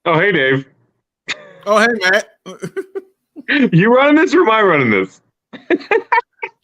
Oh, hey, Dave. Oh, hey, Matt. You running this or am I running this?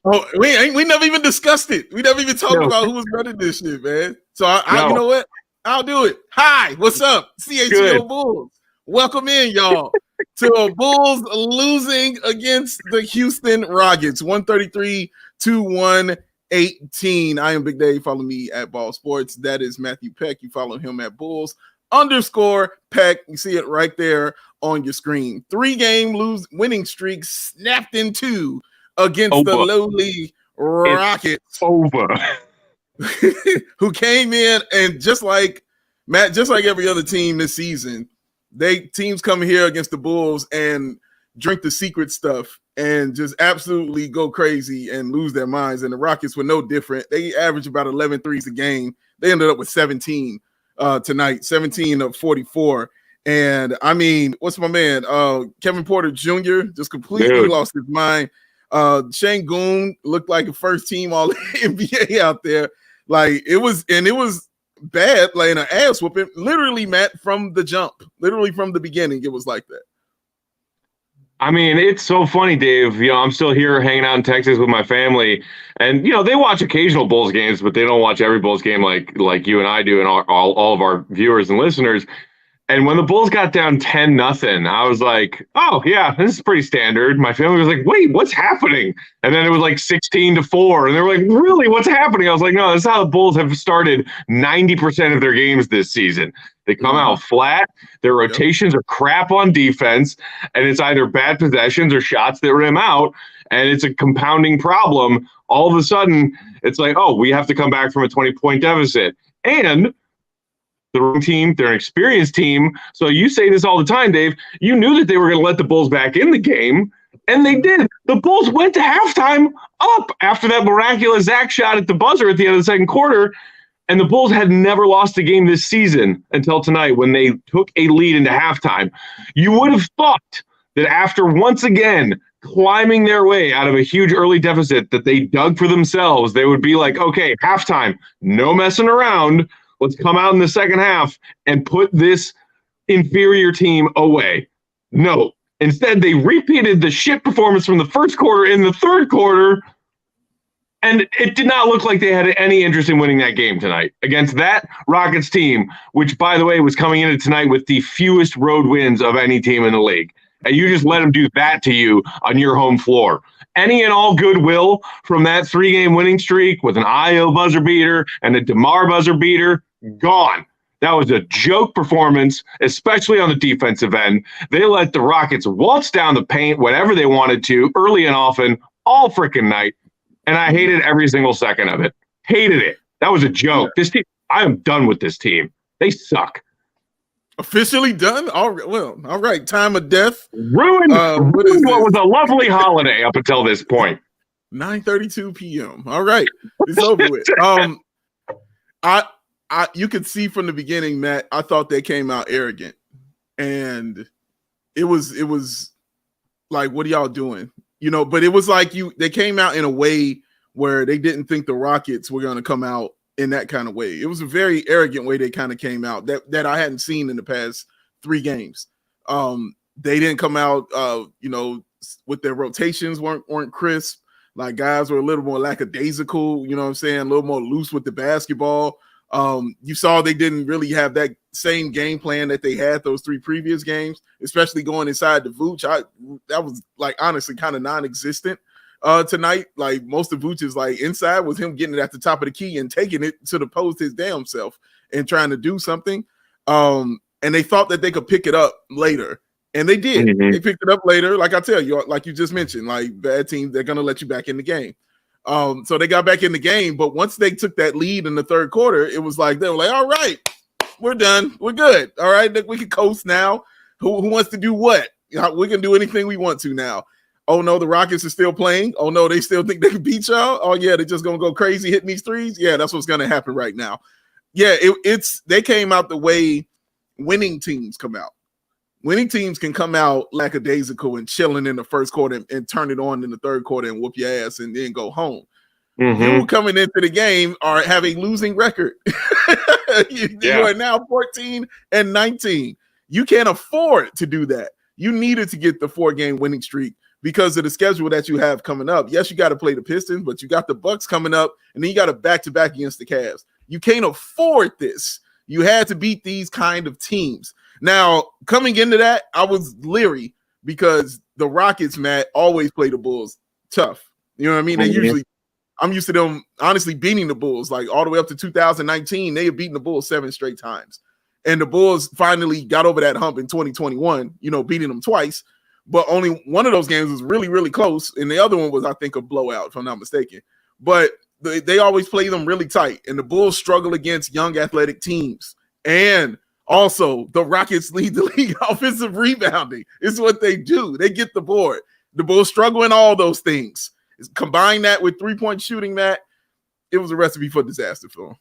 Oh, we never even discussed it. We never even talked No. about who was running this shit, man. So No. you know what? I'll do it. Hi, what's up? CHGO Good. Bulls. Welcome in, y'all, to a Bulls losing against the Houston Rockets, 133-118. I am Big Dave. Follow me at Ball Sports. That is Matthew Peck. You follow him at Bulls_Peck. You see it right there on your screen. 3-game winning streak snapped in two against the lowly Rockets. It's over. Who came in and just like Matt, just like every other team this season, teams come here against the Bulls and drink the secret stuff and just absolutely go crazy and lose their minds. And the Rockets were no different. They averaged about 11 threes a game. They ended up with 17 tonight, 17 of 44. And I mean, what's my man? Kevin Porter Jr. just completely lost his mind. Sengun looked like a first team all NBA out there. Like it was bad, like an ass whooping. Literally, Matt, from the jump, literally from the beginning, it was like that. I mean, it's so funny, Dave. You know, I'm still here hanging out in Texas with my family, and you know they watch occasional Bulls games, but they don't watch every Bulls game like you and I do, and all of our viewers and listeners. And when the Bulls got down 10-0, I was like, oh, yeah, this is pretty standard. My family was like, wait, what's happening? And then it was like 16-4. And they were like, really, what's happening? I was like, no, that's how the Bulls have started 90% of their games this season. They come out flat. Their rotations are crap on defense. And it's either bad possessions or shots that rim out. And it's a compounding problem. All of a sudden, it's like, oh, we have to come back from a 20-point deficit. And the wrong team, they're an experienced team. So you say this all the time, Dave. You knew that they were going to let the Bulls back in the game, and they did. The Bulls went to halftime up after that miraculous Zach shot at the buzzer at the end of the second quarter, and the Bulls had never lost a game this season until tonight when they took a lead into halftime. You would have thought that after once again climbing their way out of a huge early deficit that they dug for themselves, they would be like, okay, halftime, no messing around. Let's come out in the second half and put this inferior team away. No. Instead, they repeated the shit performance from the first quarter in the third quarter, and it did not look like they had any interest in winning that game tonight against that Rockets team, which, by the way, was coming into tonight with the fewest road wins of any team in the league. And you just let them do that to you on your home floor. Any and all goodwill from that 3-game winning streak with an Io buzzer beater and a DeMar buzzer beater, gone. That was a joke performance, especially on the defensive end. They let the Rockets waltz down the paint whenever they wanted to, early and often, all freaking night. And I hated every single second of it. Hated it. That was a joke. This team, I am done with this team. They suck. Officially done? All right. Time of death. Ruined what was a lovely holiday up until this point. 9:32 p.m. All right. It's over with. You could see from the beginning, Matt, I thought they came out arrogant. And it was like, what are y'all doing? You know, but it was like they came out in a way where they didn't think the Rockets were going to come out in that kind of way. It was a very arrogant way they kind of came out that I hadn't seen in the past 3 games. They didn't come out, with their rotations weren't crisp. Like guys were a little more lackadaisical, you know what I'm saying? A little more loose with the basketball. You saw they didn't really have that same game plan that they had those 3 previous games, especially going inside the Vooch. That was like honestly kind of non-existent tonight. Like most of Vooch's like inside was him getting it at the top of the key and taking it to the post his damn self and trying to do something. And they thought that they could pick it up later. And they did. Mm-hmm. They picked it up later. Like I tell you, like you just mentioned, like bad teams, they're going to let you back in the game. So they got back in the game. But once they took that lead in the third quarter, it was like, they were like, all right, we're done. We're good. All right, we can coast now. Who wants to do what? We can do anything we want to now. Oh, no, the Rockets are still playing. Oh, no, they still think they can beat y'all. Oh, yeah, they're just going to go crazy hitting these threes. Yeah, that's what's going to happen right now. Yeah, they came out the way winning teams come out. Winning teams can come out lackadaisical and chilling in the first quarter and turn it on in the third quarter and whoop your ass and then go home. Mm-hmm. You coming into the game are have a losing record. You are now 14-19. You can't afford to do that. You needed to get the 4-game winning streak because of the schedule that you have coming up. Yes, you got to play the Pistons, but you got the Bucks coming up, and then you got a back-to-back against the Cavs. You can't afford this. You had to beat these kind of teams. Now, coming into that, I was leery because the Rockets, Matt, always play the Bulls tough. You know what I mean? They usually, I'm used to them honestly beating the Bulls, like all the way up to 2019. They have beaten the Bulls 7 straight times. And the Bulls finally got over that hump in 2021, beating them twice. But only one of those games was really, really close. And the other one was, I think, a blowout, if I'm not mistaken. But they always play them really tight. And the Bulls struggle against young athletic teams. And also, the Rockets lead the league offensive rebounding. It's what they do. They get the board. The Bulls struggle in all those things. Combine that with three-point shooting, Matt, it was a recipe for disaster for them.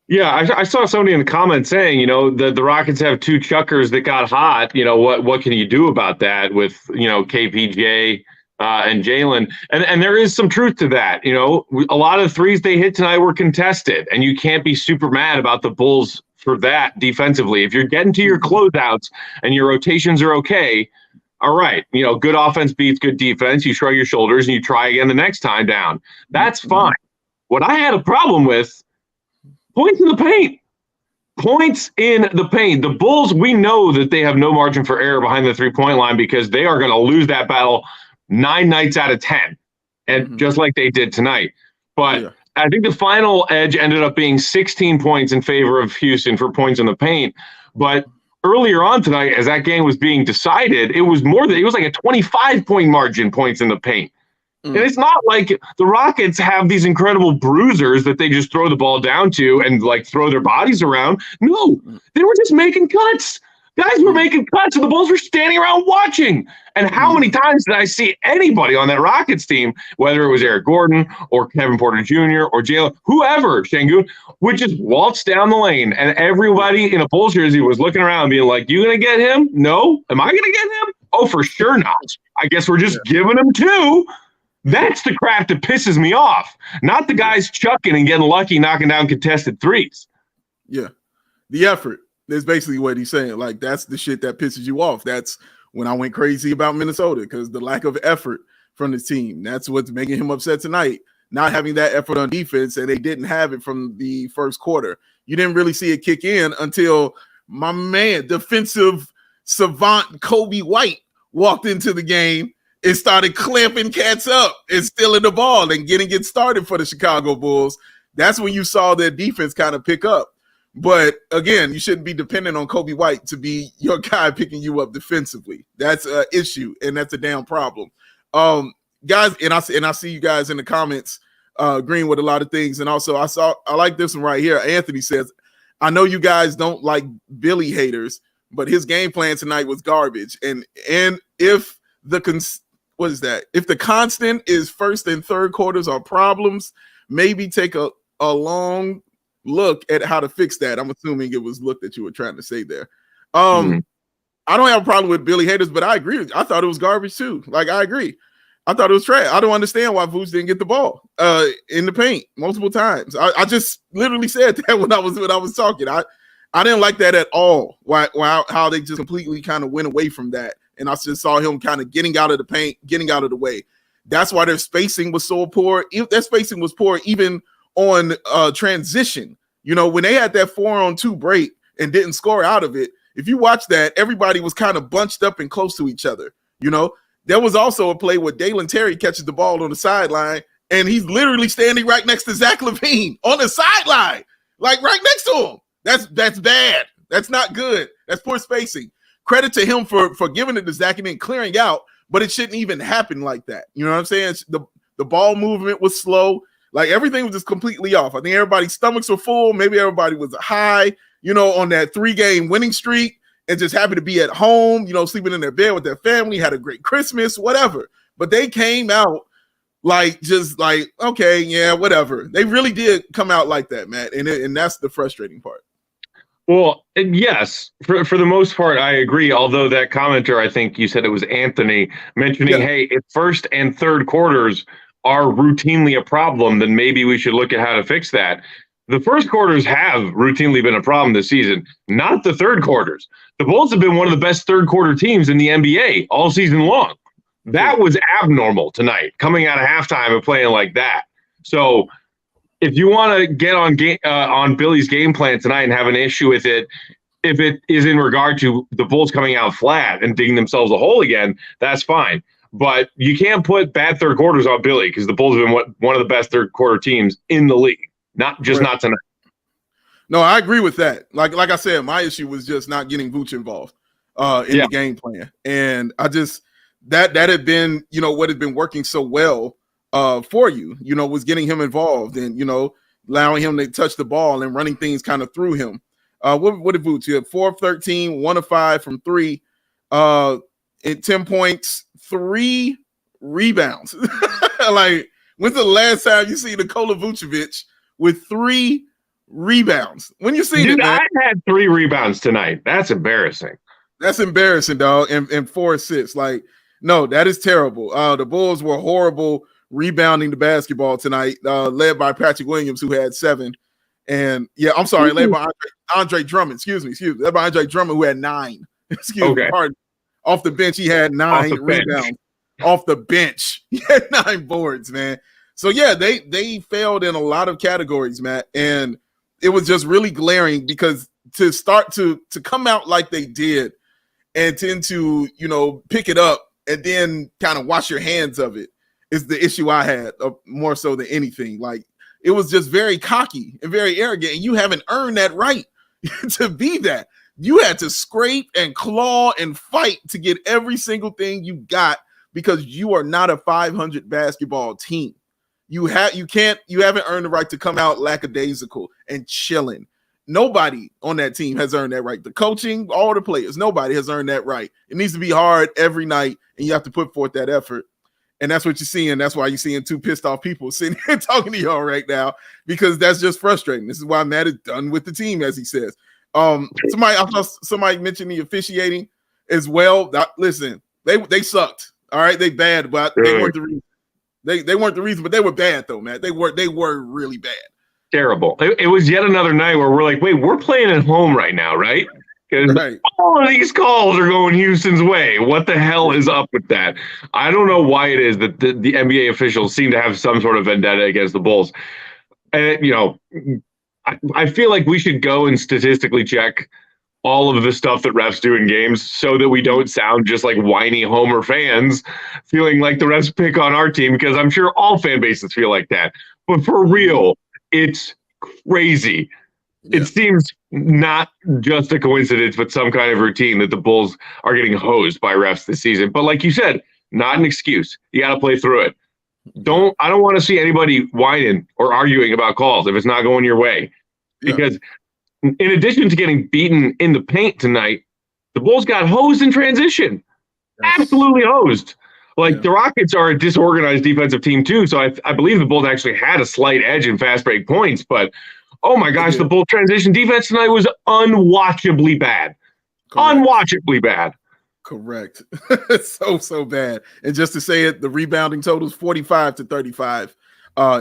Yeah, I saw somebody in the comments saying, the Rockets have 2 chuckers that got hot. What can you do about that with, KPJ and Jalen? And there is some truth to that. A lot of threes they hit tonight were contested, and you can't be super mad about the Bulls for that defensively. If you're getting to your closeouts and your rotations are okay, all right, good offense beats good defense. You shrug your shoulders and you try again the next time down. That's fine. What I had a problem with, points in the paint. Points in the paint. The Bulls, we know that they have no margin for error behind the three-point line because they are going to lose that battle 9 nights out of 10, and just like they did tonight. But I think the final edge ended up being 16 points in favor of Houston for points in the paint. But earlier on tonight, as that game was being decided, it was like a 25-point margin points in the paint. And it's not like the Rockets have these incredible bruisers that they just throw the ball down to and throw their bodies around. No, they were just making cuts. Guys were making cuts, and the Bulls were standing around watching. And how many times did I see anybody on that Rockets team, whether it was Eric Gordon or Kevin Porter Jr. or Jalen, whoever, Sengun, would just waltz down the lane, and everybody in a Bulls jersey was looking around being like, you going to get him? No. Am I going to get him? Oh, for sure not. I guess we're just giving him 2. That's the crap that pisses me off, not the guys chucking and getting lucky, knocking down contested threes. Yeah. The effort is basically what he's saying. That's the shit that pisses you off. That's when I went crazy about Minnesota, because the lack of effort from the team. That's what's making him upset tonight, not having that effort on defense, and they didn't have it from the first quarter. You didn't really see it kick in until my man, defensive savant Coby White, walked into the game and started clamping cats up and stealing the ball and getting it started for the Chicago Bulls. That's when you saw their defense kind of pick up. But again, you shouldn't be dependent on Coby White to be your guy picking you up defensively. That's an issue, and that's a damn problem. Guys, and I see you guys in the comments agreeing with a lot of things. And also I like this one right here. Anthony says, I know you guys don't like Billy haters, but his game plan tonight was garbage. And if if the constant is first and third quarters are problems, maybe take a long look at how to fix that. I'm assuming it was look that you were trying to say there. I don't have a problem with Billy haters, but I agree. I thought it was garbage too. I agree. I thought it was trash. I don't understand why Vooch didn't get the ball in the paint multiple times. I just literally said that when I was talking. I didn't like that at all. How they just completely kind of went away from that. And I just saw him kind of getting out of the paint, getting out of the way. That's why their spacing was so poor. Their spacing was poor even on transition. When they had that 4-on-2 break and didn't score out of it, if you watch that, everybody was kind of bunched up and close to each other. There was also a play where Dalen Terry catches the ball on the sideline, and he's literally standing right next to Zach LaVine on the sideline, right next to him. That's bad. That's not good. That's poor spacing. Credit to him for giving it to Zach and then clearing out, but it shouldn't even happen like that. You know what I'm saying? The ball movement was slow. Everything was just completely off. I think everybody's stomachs were full. Maybe everybody was high, on that 3-game winning streak and just happy to be at home, sleeping in their bed with their family, had a great Christmas, whatever. But they came out okay, yeah, whatever. They really did come out like that, Matt. And that's the frustrating part. Well, yes, for the most part, I agree. Although that commenter, I think you said it was Anthony, mentioning, hey, if first and third quarters are routinely a problem, then maybe we should look at how to fix that. The first quarters have routinely been a problem this season, not the third quarters. The Bulls have been one of the best third quarter teams in the NBA all season long. That was abnormal tonight, coming out of halftime and playing like that. So if you want to get on Billy's game plan tonight and have an issue with it, if it is in regard to the Bulls coming out flat and digging themselves a hole again, that's fine. But you can't put bad third quarters on Billy because the Bulls have been one of the best third quarter teams in the league. Not tonight. No, I agree with that. Like I said, my issue was just not getting Vooch involved in the game plan. And I just that had been, what had been working so well for you, was getting him involved and, allowing him to touch the ball and running things kind of through him. What did Vooch? You had 4 of 13, 1 of 5 from 3, 10 points, 3 rebounds. Like, when's the last time you see Nikola Vucevic with 3 rebounds? When you see it, man? I had 3 rebounds tonight. That's embarrassing. That's embarrassing, dog. And 4 assists. Like, no, that is terrible. The Bulls were horrible rebounding the basketball tonight, led by Patrick Williams, who had 7. And I'm sorry, led by Andre Drummond. Excuse me. Led by Andre Drummond, who had 9. Pardon. Off the bench, he had 9 rebounds. Off the bench, he had 9 boards, man. So they failed in a lot of categories, Matt, and it was just really glaring because to start to come out like they did and tend to pick it up and then kind of wash your hands of it is the issue I had more so than anything. Like, it was just very cocky and very arrogant, and you haven't earned that right to be that. You had to scrape and claw and fight to get every single thing you got because you are not a 500 basketball team. You haven't earned the right to come out lackadaisical and chilling. Nobody on that team has earned that right. The coaching, all the players, nobody has earned that right. It needs to be hard every night, and you have to put forth that effort. And that's what you're seeing. That's why you're seeing 2 pissed off people sitting here talking to y'all right now, because that's just frustrating. This is why Matt is done with the team, as he says. Somebody mentioned the officiating as well. Listen, they sucked. All right, they bad, but they weren't the reason. They weren't the reason, but they were bad though, man. They were really bad. Terrible. It was yet another night where we're like, wait, we're playing at home right now, right? Because all of these calls are going Houston's way. What the hell is up with that? I don't know why it is that the NBA officials seem to have some sort of vendetta against the Bulls. And, I feel like we should go and statistically check all of the stuff that refs do in games so that we don't sound just like whiny Homer fans feeling like the refs pick on our team, because I'm sure all fan bases feel like that. But for real, it's crazy. Yeah. It seems not just a coincidence, but some kind of routine that the Bulls are getting hosed by refs this season. But like you said, not an excuse. You got to play through it. I don't want to see anybody whining or arguing about calls if it's not going your way. Because in addition to getting beaten in the paint tonight, the Bulls got hosed in transition. Absolutely hosed. Like, the Rockets are a disorganized defensive team too, so I believe the Bulls actually had a slight edge in fast break points, but oh my gosh, the Bulls transition defense tonight was unwatchably bad. Correct. Unwatchably bad. Correct. so bad. And just to say it, the rebounding total is 45-35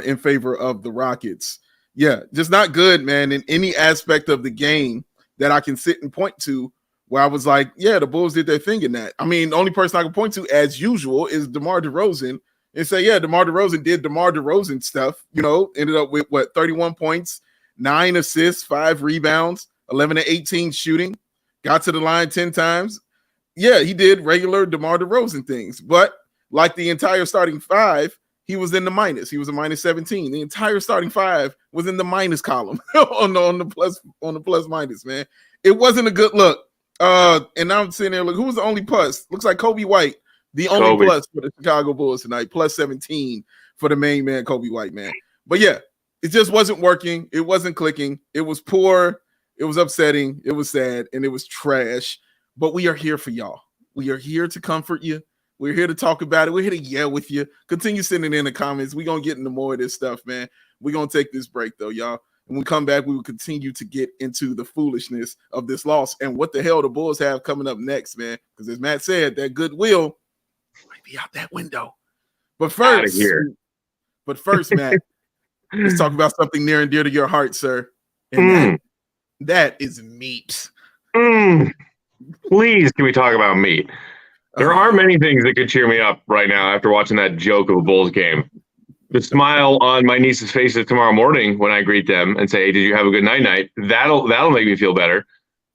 in favor of the Rockets. Yeah, just not good, man, in any aspect of the game that I can sit and point to where I was like, yeah, the Bulls did their thing in that. I mean, the only person I can point to, as usual, is DeMar DeRozan and say, yeah, DeMar DeRozan did DeMar DeRozan stuff, ended up with 31 points, 9 assists, 5 rebounds, 11 of 18 shooting, got to the line 10 times. Yeah, he did regular DeMar DeRozan things, but like the entire starting 5, he was in the minus. He was a minus 17. The entire starting 5 was in the minus column on the plus minus, man. It wasn't a good look. And I'm sitting there, look, who was the only plus? Looks like Coby White, the only plus for the Chicago Bulls tonight, plus 17 for the main man, Coby White, man. But yeah, it just wasn't working. It wasn't clicking. It was poor. It was upsetting. It was sad, and it was trash. But we are here for y'all. We are here to comfort you. We're here to talk about it. We're here to yell with you. Continue sending in the comments. We're going to get into more of this stuff, man. We're going to take this break, though, y'all. When we come back, we will continue to get into the foolishness of this loss and what the hell the Bulls have coming up next, man. Because as Matt said, that goodwill might be out that window. But first, Matt, Let's talk about something near and dear to your heart, sir. And that is meat. Please, can we talk about meat? There are many things that could cheer me up right now after watching that joke of a Bulls game. The smile on my niece's faces tomorrow morning when I greet them and say, hey, did you have a good night? That'll make me feel better.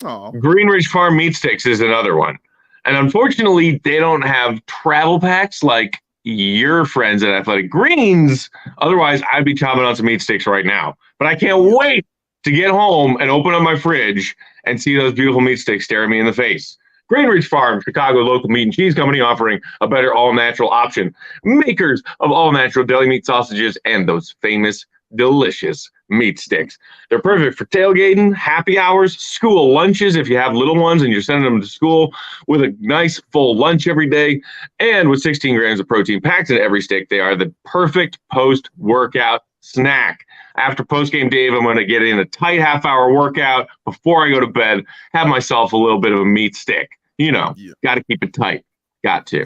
Aww. Green Ridge Farm Meat Sticks is another one. And unfortunately, they don't have travel packs like your friends at Athletic Greens. Otherwise, I'd be chopping on some meat sticks right now. But I can't wait to get home and open up my fridge and see those beautiful meat sticks staring me in the face. Green Ridge Farm, Chicago local meat and cheese company, offering a better all-natural option. Makers of all-natural deli meat sausages and those famous, delicious meat sticks. They're perfect for tailgating, happy hours, school lunches if you have little ones and you're sending them to school with a nice full lunch every day. And with 16 grams of protein packed in every stick, they are the perfect post-workout snack. After post-game Dave, I'm going to get in a tight half-hour workout before I go to bed, have myself a little bit of a meat stick. You know, got to keep it tight. Got to.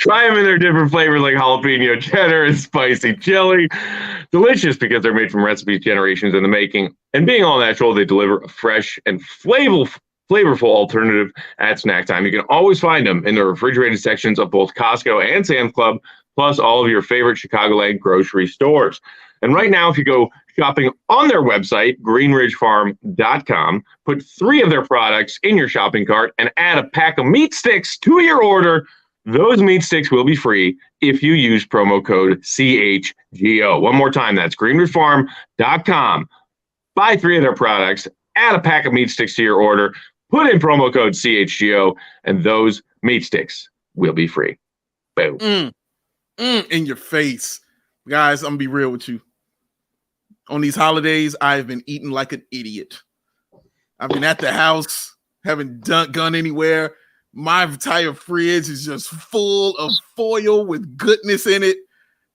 Try them in their different flavors like jalapeno cheddar and spicy chili. Delicious because they're made from recipes generations in the making. And being all natural, they deliver a fresh and flavorful alternative at snack time. You can always find them in the refrigerated sections of both Costco and Sam's Club, plus all of your favorite Chicagoland grocery stores. And right now, if you go shopping on their website, greenridgefarm.com, put 3 of their products in your shopping cart and add a pack of meat sticks to your order, those meat sticks will be free if you use promo code CHGO. One more time, that's greenridgefarm.com. Buy 3 of their products, add a pack of meat sticks to your order, put in promo code CHGO, and those meat sticks will be free. Boom. In your face. Guys, I'm going to be real with you. On these holidays, I have been eating like an idiot. I've been at the house, haven't gone anywhere. My entire fridge is just full of foil with goodness in it.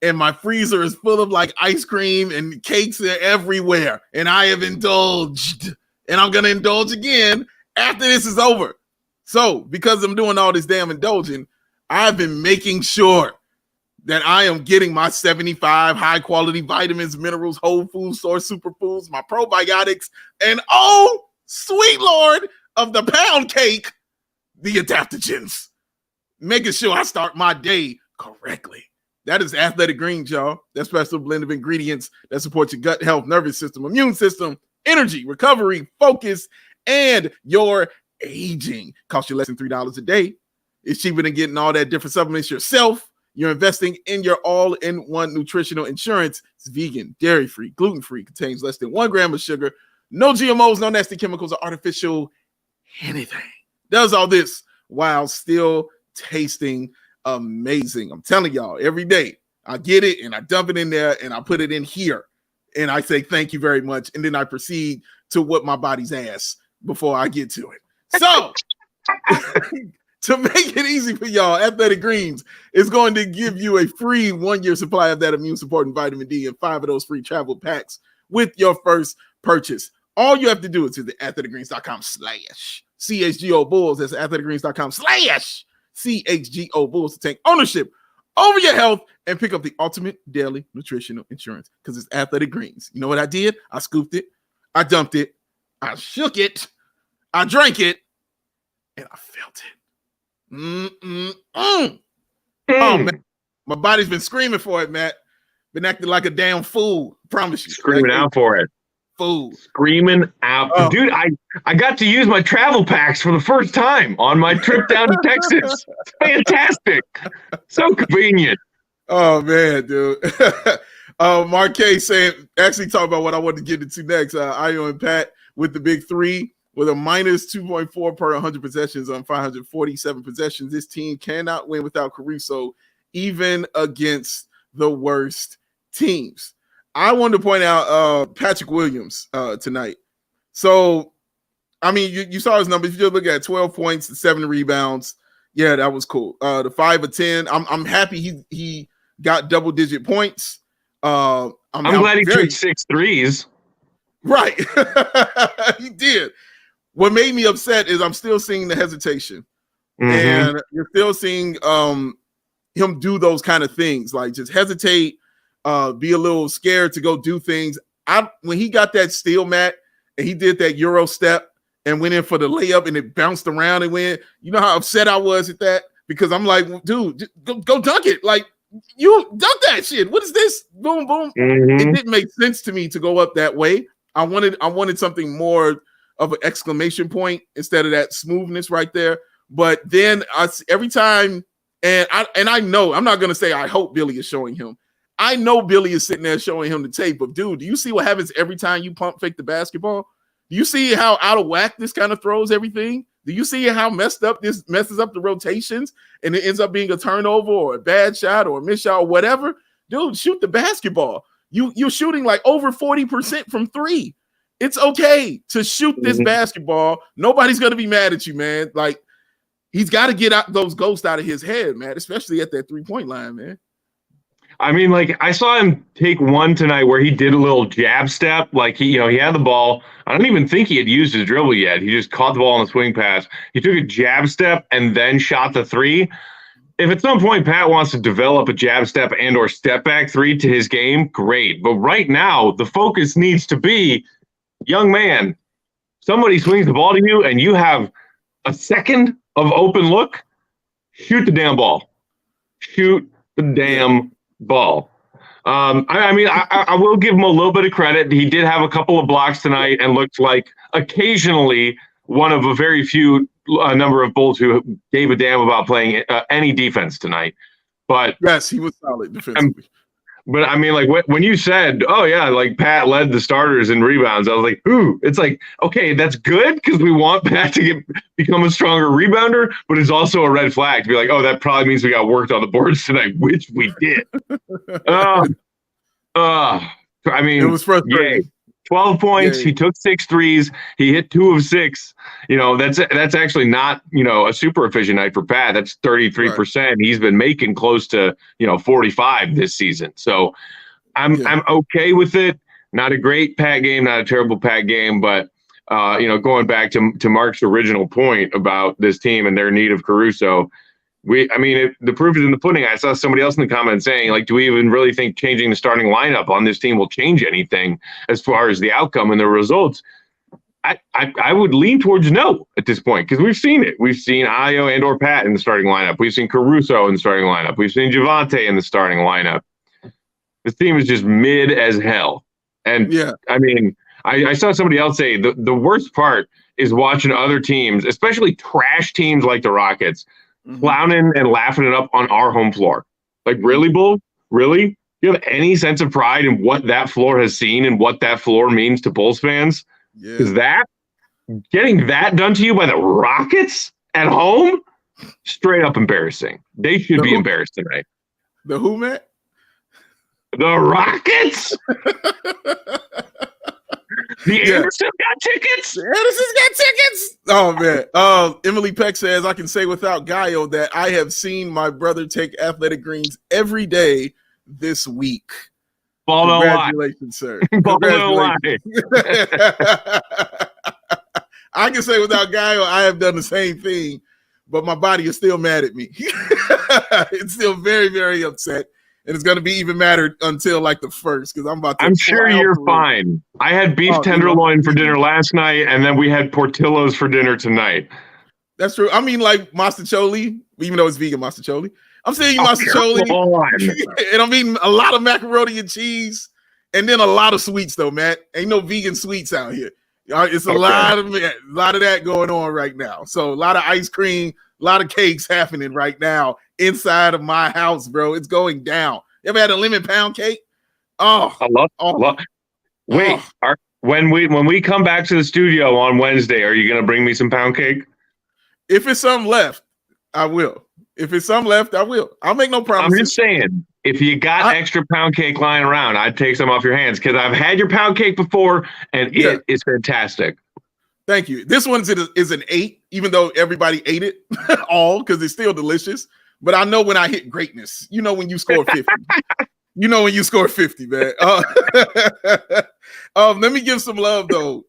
And my freezer is full of like ice cream and cakes everywhere. And I have indulged. And I'm going to indulge again after this is over. So because I'm doing all this damn indulging, I've been making sure that I am getting my 75 high-quality vitamins, minerals, whole food source superfoods, my probiotics, and oh, sweet Lord of the pound cake, the adaptogens. Making sure I start my day correctly. That is Athletic Greens, y'all. That special blend of ingredients that supports your gut health, nervous system, immune system, energy, recovery, focus, and your aging. Costs you less than $3 a day. It's cheaper than getting all that different supplements yourself. You're investing in your all-in-one nutritional insurance. It's vegan, dairy-free, gluten-free, contains less than 1 gram of sugar, no GMOs, no nasty chemicals or artificial anything. Does all this while still tasting amazing. I'm telling y'all, every day I get it and I dump it in there and I put it in here and I say thank you very much, and then I proceed to whip my body's ass before I get to it. So to make it easy for y'all, Athletic Greens is going to give you a free 1-year supply of that immune-supporting vitamin D and 5 of those free travel packs with your first purchase. All you have to do is visit athleticgreens.com/CHGO Bulls. That's athleticgreens.com/CHGO Bulls to take ownership over your health and pick up the ultimate daily nutritional insurance because it's Athletic Greens. You know what I did? I scooped it. I dumped it. I shook it. I drank it. And I felt it. Oh, man. My body's been screaming for it, Matt. Been acting like a damn fool. Promise you. Screaming out for it. Fool. Screaming out. Oh. Dude, I got to use my travel packs for the first time on my trip down to Texas. It's fantastic. So convenient. Oh, man, dude. Marquez saying, actually talk about what I want to get into next. Io and Pat with the big 3. With a minus 2.4 per 100 possessions on 547 possessions, this team cannot win without Caruso, even against the worst teams. I wanted to point out Patrick Williams tonight. So, I mean, you saw his numbers. You just look at 12 points, 7 rebounds. Yeah, that was cool. The 5 of 10. I'm happy he got double-digit points. I'm glad he took 6 threes. Right. He did. What made me upset is I'm still seeing the hesitation. And you're still seeing him do those kind of things, like just hesitate, be a little scared to go do things. When he got that steal, Matt, and he did that Euro step and went in for the layup and it bounced around and went, you know how upset I was at that? Because I'm like, dude, just go dunk it. Like, you dunk that shit. What is this? Boom, boom. Mm-hmm. It didn't make sense to me to go up that way. I wanted something more of an exclamation point instead of that smoothness right there. But then every time, and I know, I'm not going to say I hope Billy is showing him. I know Billy is sitting there showing him the tape of, dude, do you see what happens every time you pump fake the basketball? Do you see how out of whack this kind of throws everything? Do you see how messed up this messes up the rotations and it ends up being a turnover or a bad shot or a miss shot or whatever? Dude, shoot the basketball. You're shooting like over 40% from three. It's okay to shoot this basketball. Nobody's going to be mad at you, man. Like, he's got to get out those ghosts out of his head, man, especially at that 3-point line, man. I mean, like, I saw him take one tonight where he did a little jab step. Like, he had the ball. I don't even think he had used his dribble yet. He just caught the ball on the swing pass. He took a jab step and then shot the three. If at some point Pat wants to develop a jab step and or step back three to his game, great. But right now, the focus needs to be, young man, somebody swings the ball to you and you have a second of open look, shoot the damn ball. Shoot the damn ball. I will give him a little bit of credit. He did have a couple of blocks tonight and looked like occasionally one of a very few number of Bulls who gave a damn about playing any defense tonight. But yes, he was solid defensively. But I mean, like when you said, oh yeah, like Pat led the starters in rebounds, I was like, ooh, it's like, okay, that's good because we want Pat to become a stronger rebounder, but it's also a red flag to be like, oh, that probably means we got worked on the boards tonight, which we did. I mean, it was frustrating. Yay. 12 points. Yeah. He took 6 threes. He hit 2 of 6. You know, that's actually not, a super efficient night for Pat. That's 33%. Right. He's been making close to, 45 this season. So I'm okay with it. Not a great Pat game, not a terrible Pat game, but going back to Mark's original point about this team and their need of Caruso, the proof is in the pudding. I saw somebody else in the comments saying, like, do we even really think changing the starting lineup on this team will change anything as far as the outcome and the results? I would lean towards no at this point because we've seen it. We've seen Ayo and or Pat in the starting lineup. We've seen Caruso in the starting lineup. We've seen Javonte in the starting lineup. This team is just mid as hell. And I saw somebody else say the worst part is watching other teams, especially trash teams like the Rockets, clowning and laughing it up on our home floor. Like, really, Bull? Really? Do you have any sense of pride in what that floor has seen and what that floor means to Bulls fans? Because getting that done to you by the Rockets at home, straight up embarrassing. They should be embarrassed tonight. The who, Matt? The Rockets? The Anderson got tickets? The Anderson's got tickets? Oh, man. Emily Peck says, I can say without guile that I have seen my brother take athletic greens every day this week. Ball don't lie. Congratulations, sir. Ball don't lie. I can say without guile, I have done the same thing, but my body is still mad at me. It's still very, very upset. And it's going to be even madder until like the first because I'm sure you're fine. I had beef tenderloin for dinner last night, and then we had Portillo's for dinner tonight. That's true. I mean, like mastacholi, even though it's vegan mastacholi. I'm saying mastacholi, and I'm eating a lot of macaroni and cheese, and then a lot of sweets though, Matt. Ain't no vegan sweets out here. It's a lot of that going on right now. So a lot of ice cream, a lot of cakes happening right now inside of my house, bro. It's going down. You ever had a lemon pound cake? Oh, I love. Wait, when we come back to the studio on Wednesday, are you going to bring me some pound cake? If it's some left, I will. If it's some left, I will. I'll make no promises. I'm just saying, if you got extra pound cake lying around, I'd take some off your hands because I've had your pound cake before, and it is fantastic. Thank you. This one is an 8, even though everybody ate it all because it's still delicious. But I know when I hit greatness. You know when you score 50. You know when you score 50, man. Let me give some love, though,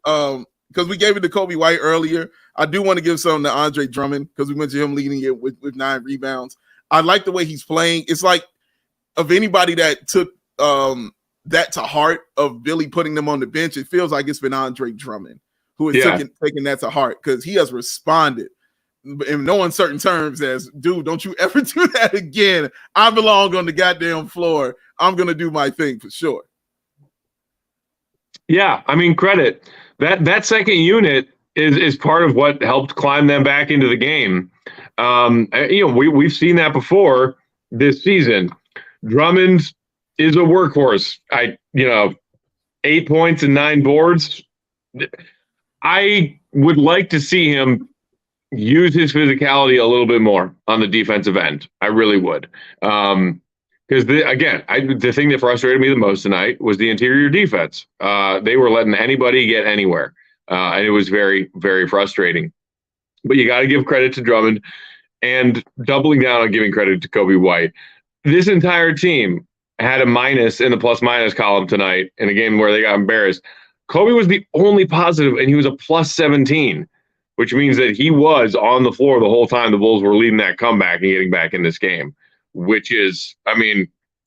because we gave it to Coby White earlier. I do want to give some to Andre Drummond because we went to him leading it with 9 rebounds. I like the way he's playing. It's like of anybody that took that to heart of Billy putting them on the bench, it feels like it's been Andre Drummond who has taken that to heart, because he has responded in no uncertain terms as, dude, don't you ever do that again. I belong on the goddamn floor. I'm going to do my thing for sure. Yeah, I mean, credit. That second unit is part of what helped climb them back into the game. We've seen that before this season. Drummond is a workhorse. 8 points and 9 boards. I would like to see him use his physicality a little bit more on the defensive end. I really would. Because, the thing that frustrated me the most tonight was the interior defense. They were letting anybody get anywhere. And it was very, very frustrating. But you got to give credit to Drummond, and doubling down on giving credit to Coby White. This entire team had a minus in the plus-minus column tonight in a game where they got embarrassed. Coby was the only positive, and he was a plus 17, which means that he was on the floor the whole time the Bulls were leading that comeback and getting back in this game, which is,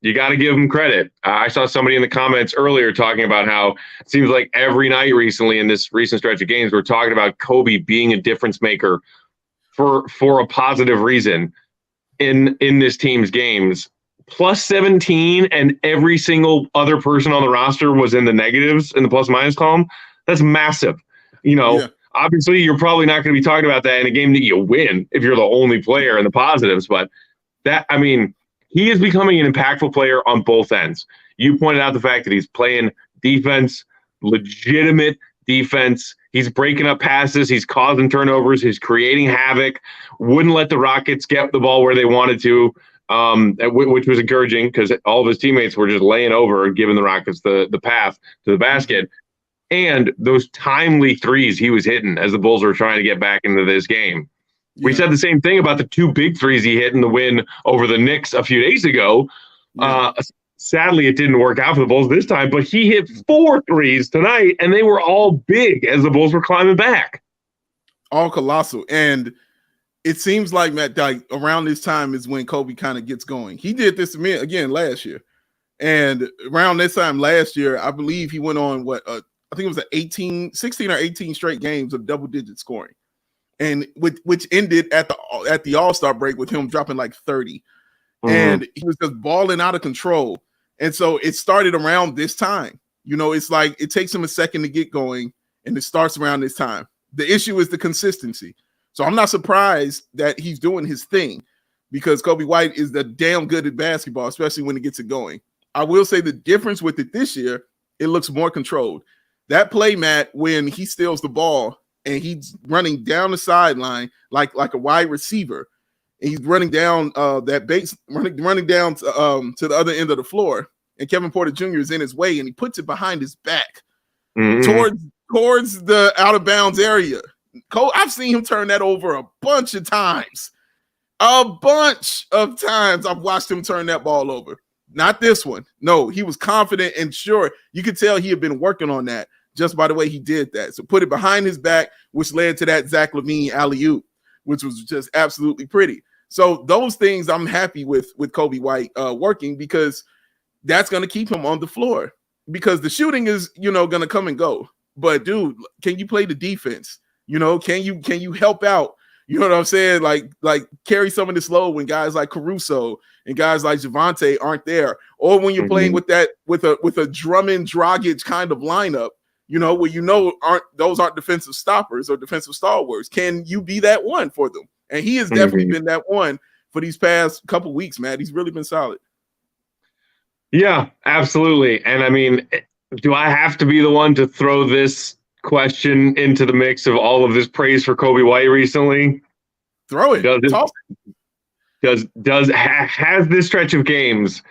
you got to give him credit. I saw somebody in the comments earlier talking about how it seems like every night recently in this recent stretch of games, we're talking about Coby being a difference maker for a positive reason in this team's games. Plus 17, and every single other person on the roster was in the negatives in the plus-minus column. That's massive. Obviously, you're probably not going to be talking about that in a game that you win if you're the only player in the positives. But he is becoming an impactful player on both ends. You pointed out the fact that he's playing defense, legitimate defense. He's breaking up passes. He's causing turnovers. He's creating havoc. Wouldn't let the Rockets get the ball where they wanted to, which was encouraging because all of his teammates were just laying over and giving the Rockets the path to the basket. And those timely threes he was hitting as the Bulls were trying to get back into this game. Yeah. We said the same thing about the 2 big threes he hit in the win over the Knicks a few days ago. Yeah. Sadly, it didn't work out for the Bulls this time, but he hit 4 threes tonight, and they were all big as the Bulls were climbing back. All colossal. And it seems like, Matt, around this time is when Coby kind of gets going. He did this to me again last year. And around this time last year, I believe he went on I think it was 16 or 18 straight games of double-digit scoring, and which ended at the All-Star break with him dropping like 30. Mm-hmm. And he was just balling out of control. And so it started around this time. It's like it takes him a second to get going, and it starts around this time. The issue is the consistency. So I'm not surprised that he's doing his thing, because Coby White is damn good at basketball, especially when he gets it going. I will say the difference with it this year, it looks more controlled. That play, Matt, when he steals the ball and he's running down the sideline like a wide receiver, and he's running down that base, running down to the other end of the floor, and Kevin Porter Jr. is in his way, and he puts it behind his back towards the out of bounds area. I've seen him turn that over a bunch of times. I've watched him turn that ball over. Not this one. No, he was confident and sure. You could tell he had been working on that just by the way he did that. So put it behind his back, which led to that Zach LaVine alley-oop, which was just absolutely pretty. So those things I'm happy with Coby White working, because that's going to keep him on the floor, because the shooting is, going to come and go. But dude, can you play the defense? Can you help out? You know what I'm saying? Like carry some of this load when guys like Caruso and guys like Javante aren't there, or when you're playing with a Drummond Dragic kind of lineup, where aren't defensive stoppers or defensive stalwarts. Can you be that one for them? And he has definitely been that one for these past couple weeks, man. He's really been solid. Yeah, absolutely. And do I have to be the one to throw this question into the mix of all of this praise for Coby White recently? Throw it. Has this stretch of games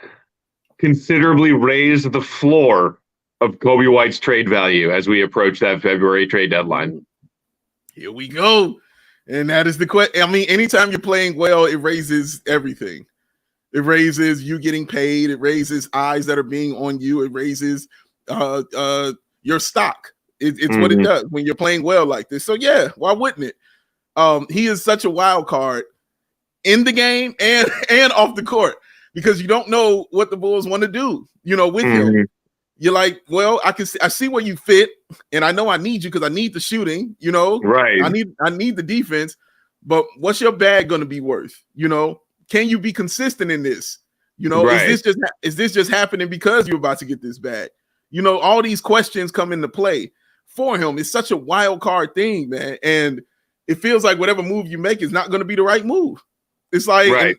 considerably raised the floor of Coby White's trade value as we approach that February trade deadline? Here we go. And that is the question. Anytime you're playing well, it raises everything. It raises you getting paid. It raises eyes that are being on you. It raises your stock. It's what it does when you're playing well like this. So yeah, why wouldn't it? He is such a wild card in the game and off the court. because you don't know what the Bulls want to do, with him. You're like, well, I see where you fit, and I know I need you because I need the shooting, Right. I need the defense, but what's your bag going to be worth? Can you be consistent in this? Right. Is this just happening because you're about to get this bag? All these questions come into play for him. It's such a wild card thing, man. And it feels like whatever move you make is not going to be the right move. It's like, right.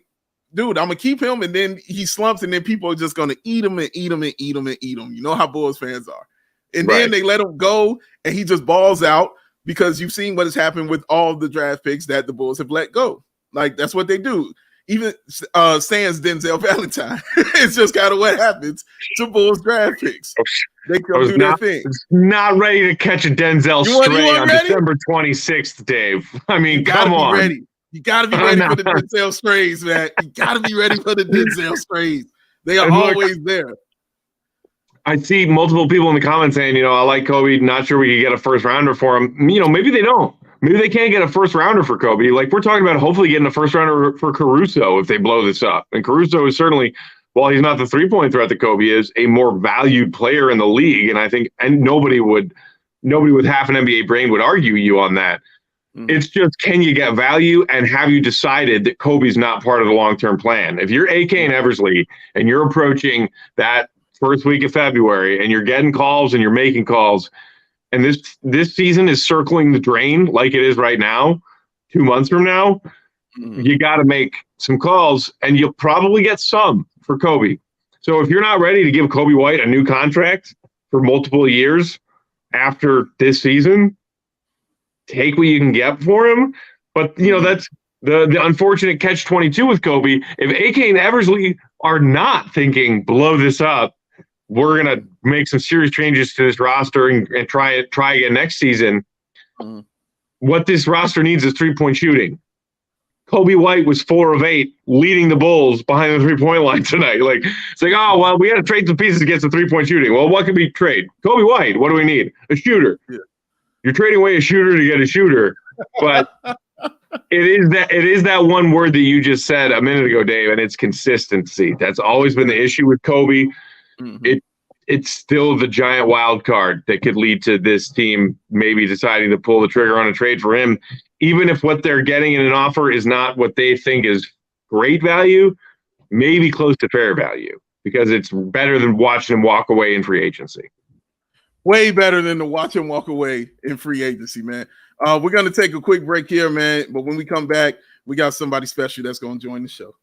Dude, I'm going to keep him, and then he slumps, and then people are just going to eat him and eat him and eat him and eat him. You know how Bulls fans are. And then they let him go, and he just balls out because you've seen what has happened with all the draft picks that the Bulls have let go. Like, that's what they do. Even sans Denzel Valentine. It's just kind of what happens to Bulls draft picks. They come do their thing. Not ready to catch a Denzel stray on December 26th, Dave. I mean, come on. Ready. You got to be ready for the Denzel strays, man. You got to be ready for the Denzel strays. They are always there. I see multiple people in the comments saying, I like Coby. Not sure we could get a first rounder for him. Maybe they don't. Maybe they can't get a first rounder for Coby. Like, we're talking about hopefully getting a first rounder for Caruso if they blow this up. And Caruso is certainly, while he's not the 3-point threat that Coby is, a more valued player in the league. And I think, and nobody with half an NBA brain would argue you on that. It's just, can you get value, and have you decided that Kobe's not part of the long-term plan? If you're AK and Eversley and you're approaching that first week of February and you're getting calls and you're making calls, and this season is circling the drain like it is right now, 2 months from now, you got to make some calls, and you'll probably get some for Coby. So if you're not ready to give Coby White a new contract for multiple years after this season, take what you can get for him. But, that's the unfortunate catch-22 with Coby. If AK and Eversley are not thinking, blow this up, we're going to make some serious changes to this roster and try again next season. What this roster needs is 3-point shooting. Coby White was 4 of 8, leading the Bulls behind the 3-point line tonight. Like, it's like, oh, well, we got to trade some pieces to get some 3-point shooting. Well, what can we trade? Coby White. What do we need? A shooter. Yeah. You're trading away a shooter to get a shooter. But it is that one word that you just said a minute ago, Dave, and it's consistency. That's always been the issue with Coby. It's still the giant wild card that could lead to this team maybe deciding to pull the trigger on a trade for him, even if what they're getting in an offer is not what they think is great value, maybe close to fair value, because it's better than watching him walk away in free agency. Way better than to watch him walk away in free agency, man. We're going to take a quick break here, man. But when we come back, we got somebody special that's going to join the show.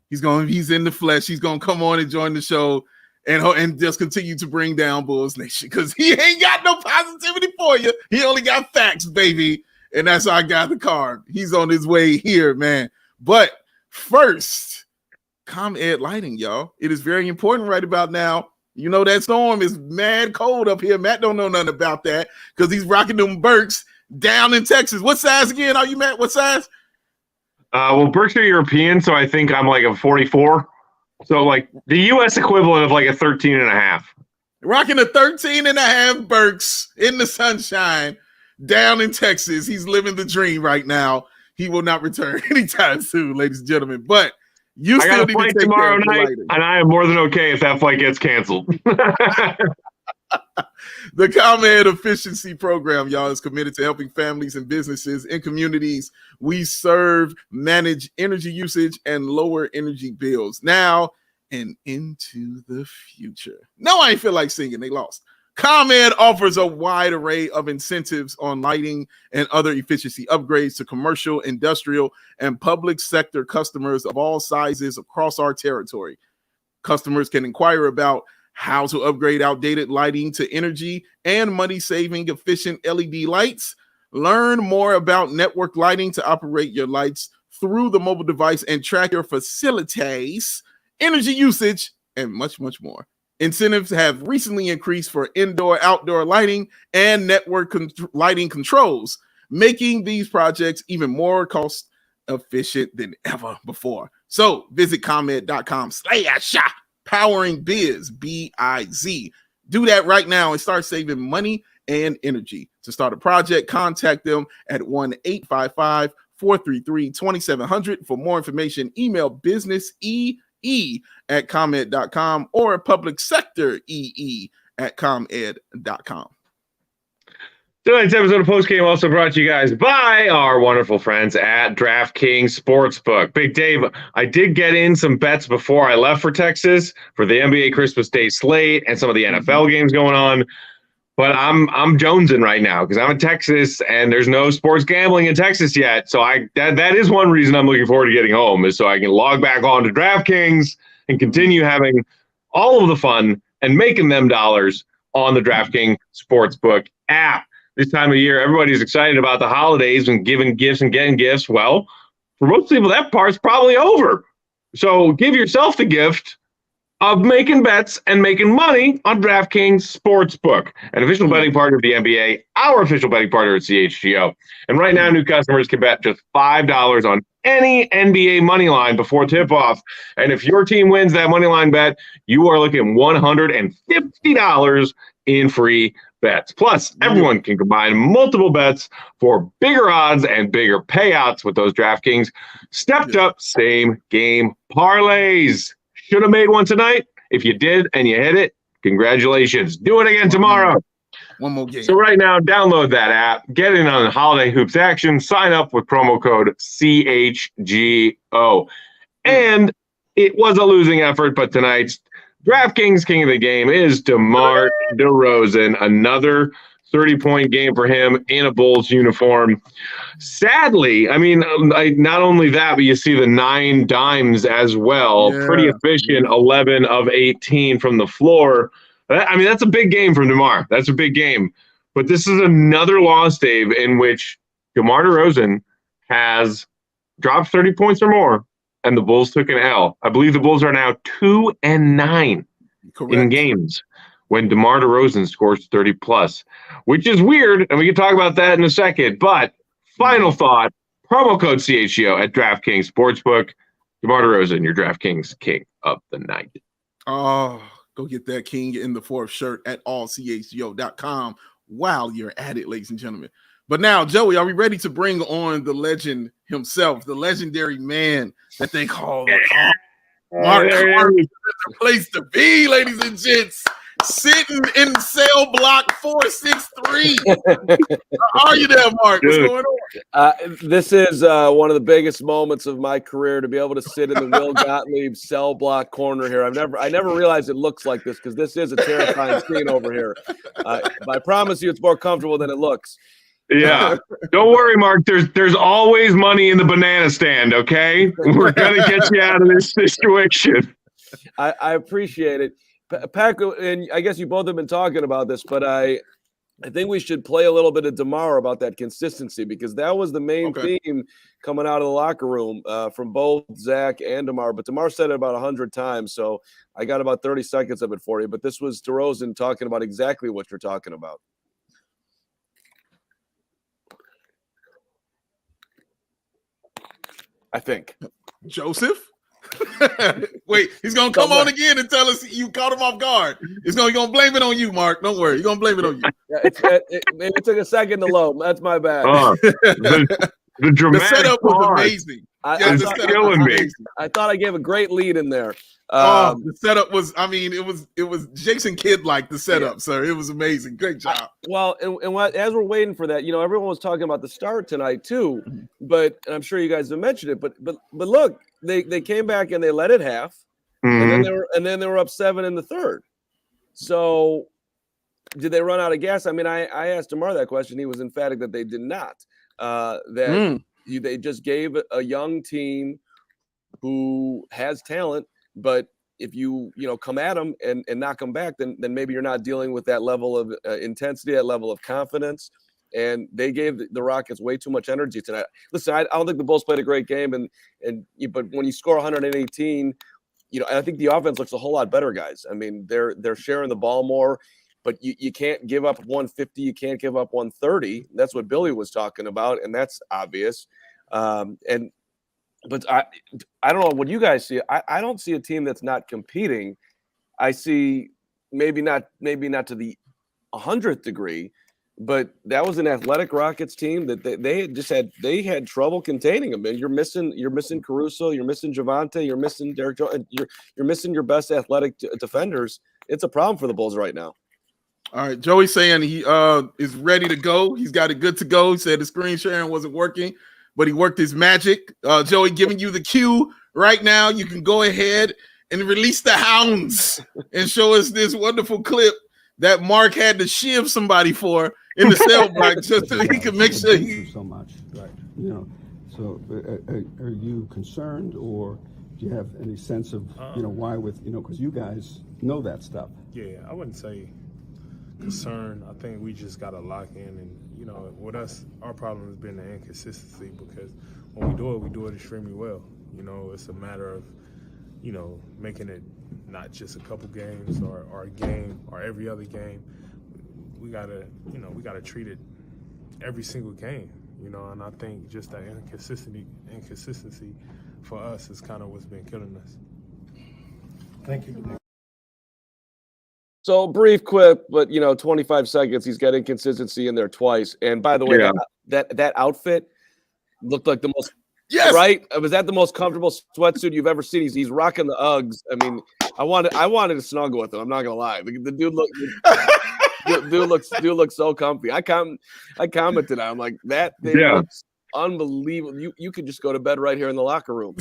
He's in the flesh. He's going to come on and join the show and just continue to bring down Bulls Nation, because he ain't got no positivity for you. He only got facts, baby. And that's our guy, the Carm. He's on his way here, man. But first, ComEd lighting, y'all. It is very important right about now. That storm is mad cold up here. Matt don't know nothing about that because he's rocking them Birks down in Texas. What size again are you, Matt? What size? Well, Birks are European, so I think I'm like a 44. So like the U.S. equivalent of like a 13.5. Rocking a 13.5 Birks in the sunshine down in Texas. He's living the dream right now. He will not return anytime soon, ladies and gentlemen. But you still need to take tomorrow night, and I am more than okay if that flight gets canceled. The ComEd Efficiency Program, y'all, is committed to helping families and businesses in communities we serve manage energy usage and lower energy bills now and into the future. No, I ain't feel like singing. They lost. ComEd offers a wide array of incentives on lighting and other efficiency upgrades to commercial, industrial, and public sector customers of all sizes across our territory. Customers can inquire about how to upgrade outdated lighting to energy and money-saving efficient LED lights. Learn more about network lighting to operate your lights through the mobile device and track your facilities, energy usage, and much, much more. Incentives have recently increased for indoor-outdoor lighting and network lighting controls, making these projects even more cost-efficient than ever before. So visit ComEd.com/powering biz, B-I-Z. Do that right now and start saving money and energy. To start a project, contact them at 1-855-433-2700. For more information, email businesse at ComEd.com or public sector at ComEd.com. Tonight's episode of Postgame also brought to you guys by our wonderful friends at DraftKings Sportsbook. Big Dave, I did get in some bets before I left for Texas for the NBA Christmas Day slate and some of the NFL games going on. But I'm jonesing right now because I'm in Texas and there's no sports gambling in Texas yet. So that is one reason I'm looking forward to getting home, is so I can log back on to DraftKings and continue having all of the fun and making them dollars on the DraftKings Sportsbook app. This time of year, everybody's excited about the holidays and giving gifts and getting gifts. Well, for most people, that part's probably over. So give yourself the gift of making bets and making money on DraftKings Sportsbook, an official betting partner of the NBA, our official betting partner at CHGO. And right now, new customers can bet just $5 on any NBA money line before tip-off. And if your team wins that money line bet, you are looking $150 in free bets. Plus, everyone can combine multiple bets for bigger odds and bigger payouts with those DraftKings stepped up same game parlays. Should have made one tonight. If you did and you hit it, congratulations. Do it again tomorrow. One more game. So right now, download that app, get in on the holiday hoops action, sign up with promo code CHGO. And it was a losing effort, but tonight's DraftKings King of the Game is DeMar DeRozan. Another 30-point game for him in a Bulls uniform. Sadly, I mean, not only that, but you see the 9 dimes as well. Yeah. Pretty efficient, 11 of 18 from the floor. I mean, that's a big game from DeMar. That's a big game. But this is another loss, Dave, in which DeMar DeRozan has dropped 30 points or more, and the Bulls took an L. I believe the Bulls are now 2-9 in games when DeMar DeRozan scores 30+, which is weird, and we can talk about that in a second. But final thought, promo code CHGO at DraftKings Sportsbook. DeMar DeRozan, your DraftKings King of the Night. Oh, go get that King in the Fourth shirt at allchgo.com while you're at it, ladies and gentlemen. But now, Joey, are we ready to bring on the legend himself, the legendary man that they call Mark Carm? The place to be, ladies and gents. Sitting in cell block 463. How are you there, Mark? What's going on? This is one of the biggest moments of my career, to be able to sit in the Will Gottlieb cell block corner here. I never realized it looks like this, because this is a terrifying scene over here. But I promise you, it's more comfortable than it looks. Yeah, don't worry, Mark. There's always money in the banana stand. Okay, we're gonna get you out of this situation. I appreciate it. Pack, and I guess you both have been talking about this, but I think we should play a little bit of DeMar about that consistency, because that was the main theme coming out of the locker room from both Zach and DeMar. But DeMar said it about 100 times, so I got about 30 seconds of it for you. But this was DeRozan talking about exactly what you're talking about. I think. Joseph? Wait, he's gonna come on again and tell us you caught him off guard. He's gonna blame it on you, Mark. Don't worry, he's gonna blame it on you. Maybe it took a second to load. That's my bad. The dramatic the setup was amazing. I thought I gave a great lead in there. The setup was, I mean, it was Jason Kidd-like, the setup, sir. It was amazing. Great job. As we're waiting for that, everyone was talking about the start tonight too, but I'm sure you guys have mentioned it, but look, they came back and they let it half, and then they were up 7 in the third. So did they run out of gas? I mean, I asked DeMar that question. He was emphatic that they did not. They just gave a young team who has talent, but if you come at them and knock them back, then maybe you're not dealing with that level of intensity, that level of confidence. And they gave the Rockets way too much energy tonight. Listen, I don't think the Bulls played a great game, but when you score 118, I think the offense looks a whole lot better, guys. I mean, they're sharing the ball more. But you can't give up 150. You can't give up 130. That's what Billy was talking about, and that's obvious. But I don't know what you guys see. I don't see a team that's not competing. I see maybe not to the 100th degree, But that was an athletic Rockets team that they had trouble containing them. And you're missing Caruso, you're missing Javante, you're missing Derek Jones, you're missing your best athletic defenders. It's a problem for the Bulls right now. All right, Joey's saying he is ready to go. He's got it good to go. He said the screen sharing wasn't working, but he worked his magic. Joey giving you the cue right now. You can go ahead and release the hounds and show us this wonderful clip that Mark had to shiv somebody for in the cell block just so he could make sure he so much, right? So are you concerned, or do you have any sense of why with because you guys know that stuff? Yeah, I wouldn't say concern. I think we just got to lock in, and with us, our problem has been the inconsistency, because when we do it extremely well. It's a matter of making it not just a couple games or a game or every other game. We gotta treat it every single game. And I think just that inconsistency for us is kind of what's been killing us. Thank you. So brief quip, but 25 seconds. He's got inconsistency in there twice. And by the way, that outfit looked like the most. Yes. Right? Was that the most comfortable sweatsuit you've ever seen? He's rocking the Uggs. I mean, I wanted to snuggle with him. I'm not gonna lie. The dude looks so comfy. I commented on him like that thing looks unbelievable. You could just go to bed right here in the locker room.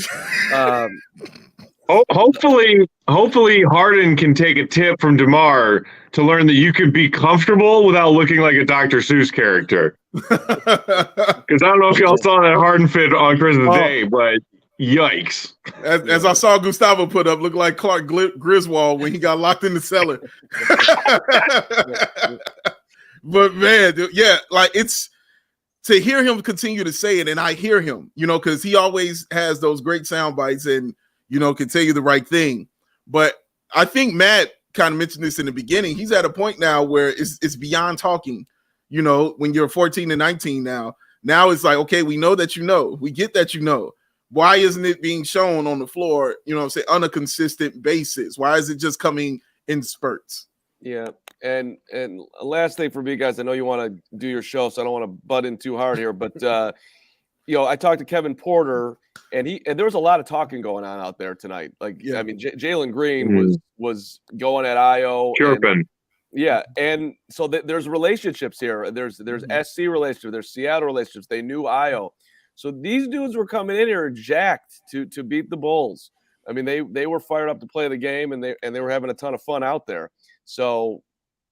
Hopefully Harden can take a tip from DeMar to learn that you can be comfortable without looking like a Dr. Seuss character. Because I don't know if y'all saw that Harden fit on Christmas Day, but yikes. As I saw Gustavo put up, looked like Clark Griswold when he got locked in the cellar. But man, like it's to hear him continue to say it, and I hear him, because he always has those great sound bites and can tell you the right thing. But I think Matt kind of mentioned this in the beginning. He's at a point now where it's beyond talking. When you're 14 and 19 now it's like, okay, we know that we get that Why isn't it being shown on the floor, on a consistent basis? Why is it just coming in spurts? Yeah. And last thing for me, guys, I know you want to do your show, so I don't want to butt in too hard here, but I talked to Kevin Porter, and there was a lot of talking going on out there tonight. Like, I mean, Jalen Green was going at Io. Chirping. And so there's relationships here. There's SC relationships. There's Seattle relationships. They knew Io. So these dudes were coming in here jacked to beat the Bulls. I mean, they were fired up to play the game, and they were having a ton of fun out there. So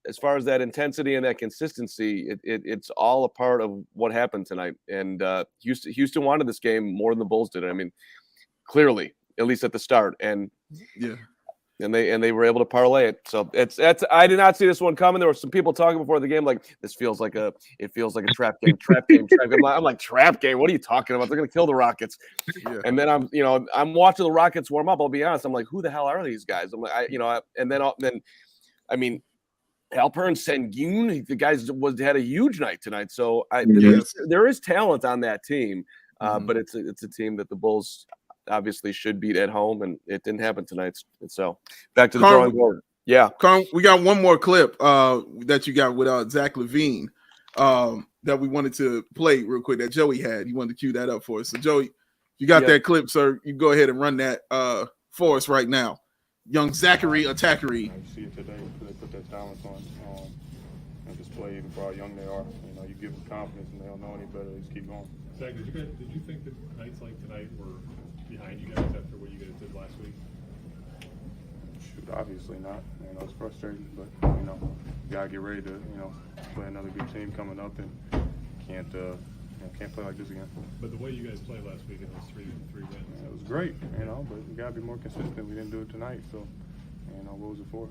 as far as that intensity and that consistency, it's all a part of what happened tonight. And Houston wanted this game more than the Bulls did. I mean, clearly, at least at the start. And and they were able to parlay it. So that's I did not see this one coming. There were some people talking before the game like this feels like a trap game. I'm like, trap game. What are you talking about? They're gonna kill the Rockets. Yeah. And then I'm watching the Rockets warm up. I'll be honest. I'm like, who the hell are these guys? I'm like, and then I mean, Alperen Sengun, the guys had a huge night tonight. So there is talent on that team, but it's a team that the Bulls obviously should beat at home, and it didn't happen tonight. So back to the drawing board. Yeah, Carm, we got one more clip that you got with Zach LaVine that we wanted to play real quick that Joey had. You wanted to cue that up for us. So Joey, you got that clip, sir. You go ahead and run that for us right now. Young Zachary Attackery. I see it today. They put that talent on display for how young they are. You give them confidence, and they don't know any better. They just keep going. Zach, did you think that nights like tonight were behind you guys after what you guys did last week? Shoot, obviously not. It's frustrating, but you gotta get ready to play another good team coming up, and can't play like this again. But the way you guys played last week in those three wins, it was great. But we gotta be more consistent. We didn't do it tonight, so what was it for?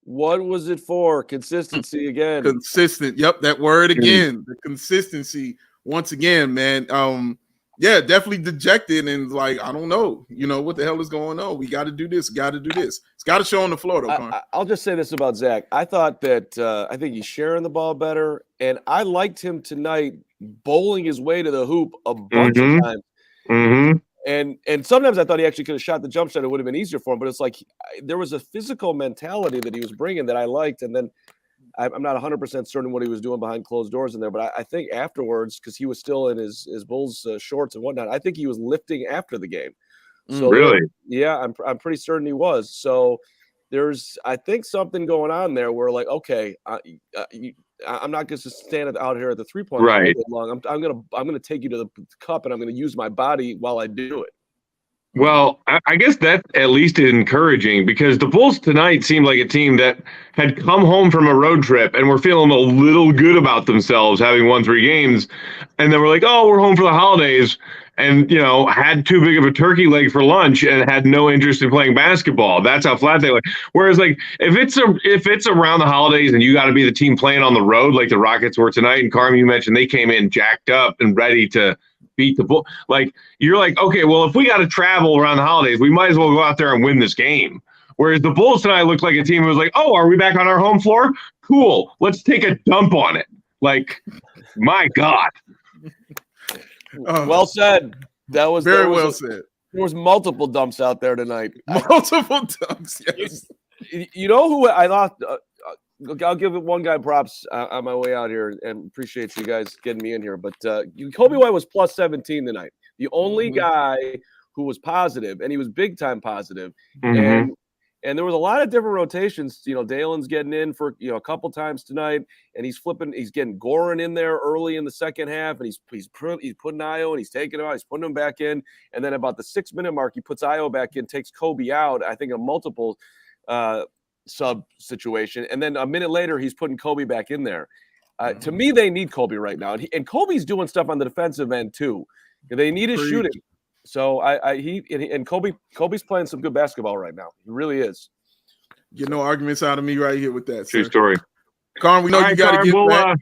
What was it for? Consistency again. Consistent. Yep, that word again. The consistency once again, man. Definitely dejected and like, I don't know, what the hell is going on? We got to do this. Got to do this. It's got to show on the floor, though. I'll just say this about Zach. I thought that I think he's sharing the ball better, and I liked him tonight bowling his way to the hoop a bunch of times. Mm-hmm. And sometimes I thought he actually could have shot the jump shot. It would have been easier for him. But it's like there was a physical mentality that he was bringing that I liked. And then I'm not 100% certain what he was doing behind closed doors in there, but I think afterwards, because he was still in his Bulls shorts and whatnot, I think he was lifting after the game. So really? Yeah, I'm pretty certain he was. So there's, I think, something going on there where, like, okay, I'm not going to stand out here at the 3-point line Right. long. I'm gonna take you to the cup, and I'm gonna use my body while I do it. Well, I guess that at least is encouraging, because the Bulls tonight seemed like a team that had come home from a road trip and were feeling a little good about themselves, having won 3 games. And then we're like, oh, we're home for the holidays, and, had too big of a turkey leg for lunch and had no interest in playing basketball. That's how flat they look. Whereas, like, if it's around the holidays and you got to be the team playing on the road like the Rockets were tonight, and Carm, you mentioned they came in jacked up and ready to beat the Bulls. Like, you're like, okay, well, if we got to travel around the holidays, we might as well go out there and win this game. Whereas the Bulls tonight looked like a team who was like, oh, are we back on our home floor? Cool. Let's take a dump on it. Like, my God. Well said. That was very well said. There was multiple dumps out there tonight. Multiple dumps, yes. You know who I thought I'll give one guy props on my way out here, and appreciate you guys getting me in here. But Coby White was plus 17 tonight. The only guy who was positive, and he was big time positive. And there was a lot of different rotations. Dalen's getting in for a couple times tonight, and he's getting Goran in there early in the second half, and he's putting Io, and he's taking him out, he's putting him back in, and then about the 6-minute mark, he puts Io back in, takes Coby out. I think a multiple sub situation, and then a minute later he's putting Coby back in there. To me, they need Coby right now, and Kobe's doing stuff on the defensive end too. They need his shooting. So Kobe's playing some good basketball right now. He really is. Get no arguments out of me right here with that. True story. Carm, we know you got to get back.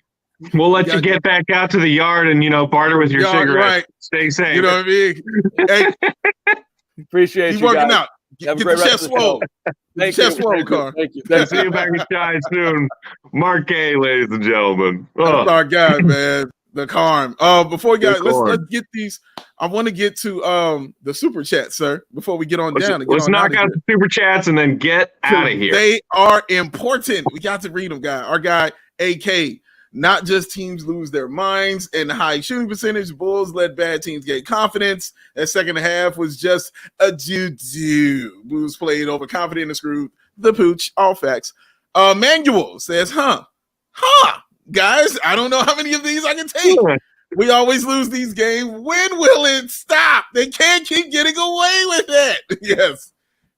We'll let you get back out to the yard and barter with your cigarette. Right. Stay safe. You know what I mean? Hey, appreciate you you working guys. out. Get the chest swole. Chest swole, Carm. Thank you. See you back in Shine soon. Mark K, ladies and gentlemen. That's our guy, man. The Carm. Before we get, let's get these. I want to get to the super chat, sir. Before we get on down, let's knock out the super chats and then get out of here. They are important. We got to read them, guy. Our guy AK. Not just teams lose their minds and high shooting percentage. Bulls let bad teams get confidence. That second half was just a doo-doo. Bulls played overconfident and screwed the pooch. All facts. Manuel says, guys, I don't know how many of these I can take. We always lose these games. When will it stop? They can't keep getting away with it. Yes.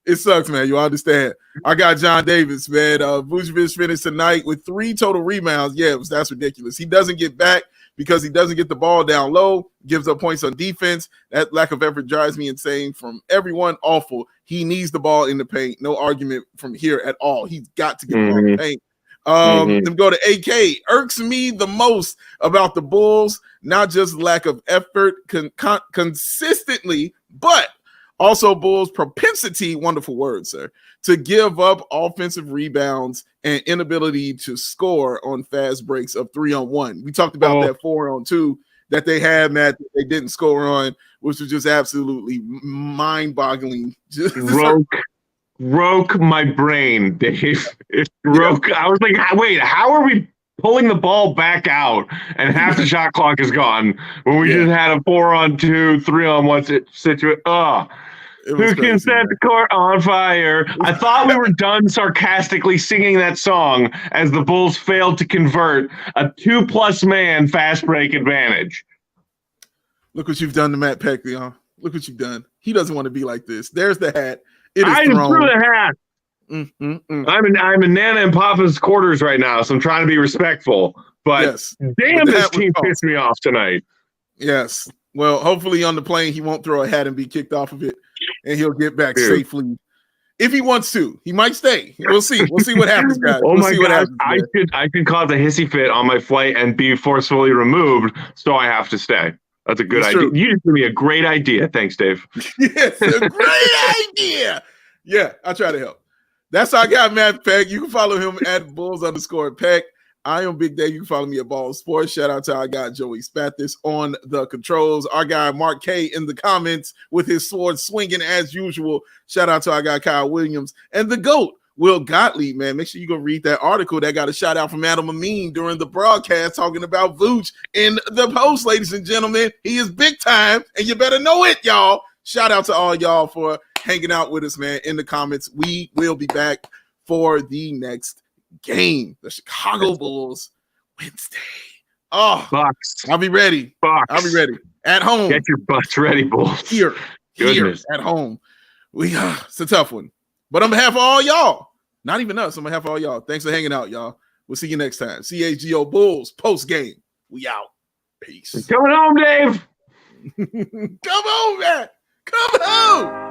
It sucks, man. You understand. I got John Davis, man. Vucevic finished tonight with 3 total rebounds. Yeah, that's ridiculous. He doesn't get back because he doesn't get the ball down low, gives up points on defense. That lack of effort drives me insane from everyone. Awful. He needs the ball in the paint. No argument from here at all. He's got to get the ball in the paint. Then go to AK. Irks me the most about the Bulls, not just lack of effort consistently, but also Bulls' propensity, wonderful word, sir, to give up offensive rebounds and inability to score on fast breaks of 3-on-1. We talked about that 4-on-2 that they had, Matt, that they didn't score on, which was just absolutely mind-boggling. Broke my brain, Dave. It broke. I was like, wait, how are we pulling the ball back out and half the shot clock is gone when we just had a 4-on-2, 3-on-1 situation? Who can set the court on fire? I thought we were done sarcastically singing that song as the Bulls failed to convert a 2+ man fast break advantage. Look what you've done to Matt Peckley, huh? Look what you've done. He doesn't want to be like this. There's the hat. I just threw the hat. I'm in Nana and Papa's quarters right now, so I'm trying to be respectful. But damn, this team pissed me off tonight. Yes. Well, hopefully on the plane he won't throw a hat and be kicked off of it, and he'll get back safely. If he wants to, he might stay. We'll see. We'll see what happens, guys. My God. I could cause a hissy fit on my flight and be forcefully removed, so I have to stay. That's a good idea. True. You just gave me a great idea. Thanks, Dave. Yes, a great idea. Yeah, I try to help. That's our guy, Matt Peck. You can follow him at Bulls_Peck. I am Big Dave. You can follow me at Ball Sports. Shout out to our guy, Joey Spathis, on the controls. Our guy, Mark K, in the comments with his sword swinging as usual. Shout out to our guy, Kyle Williams. And the GOAT Will Gottlieb, man, make sure you go read that article that got a shout out from Adam Amin during the broadcast talking about Vooch in the post, ladies and gentlemen. He is big time, and you better know it, y'all. Shout out to all y'all for hanging out with us, man, in the comments. We will be back for the next game, the Chicago Bulls Wednesday. Oh, Bucks. I'll be ready. Bucks. I'll be ready. At home. Get your butts ready, Bulls. Here at home. It's a tough one. But on behalf of all y'all, not even us, on behalf of all y'all, thanks for hanging out, y'all. We'll see you next time. CHGO Bulls post game. We out. Peace. Coming home, Dave. Come on, man. Come home.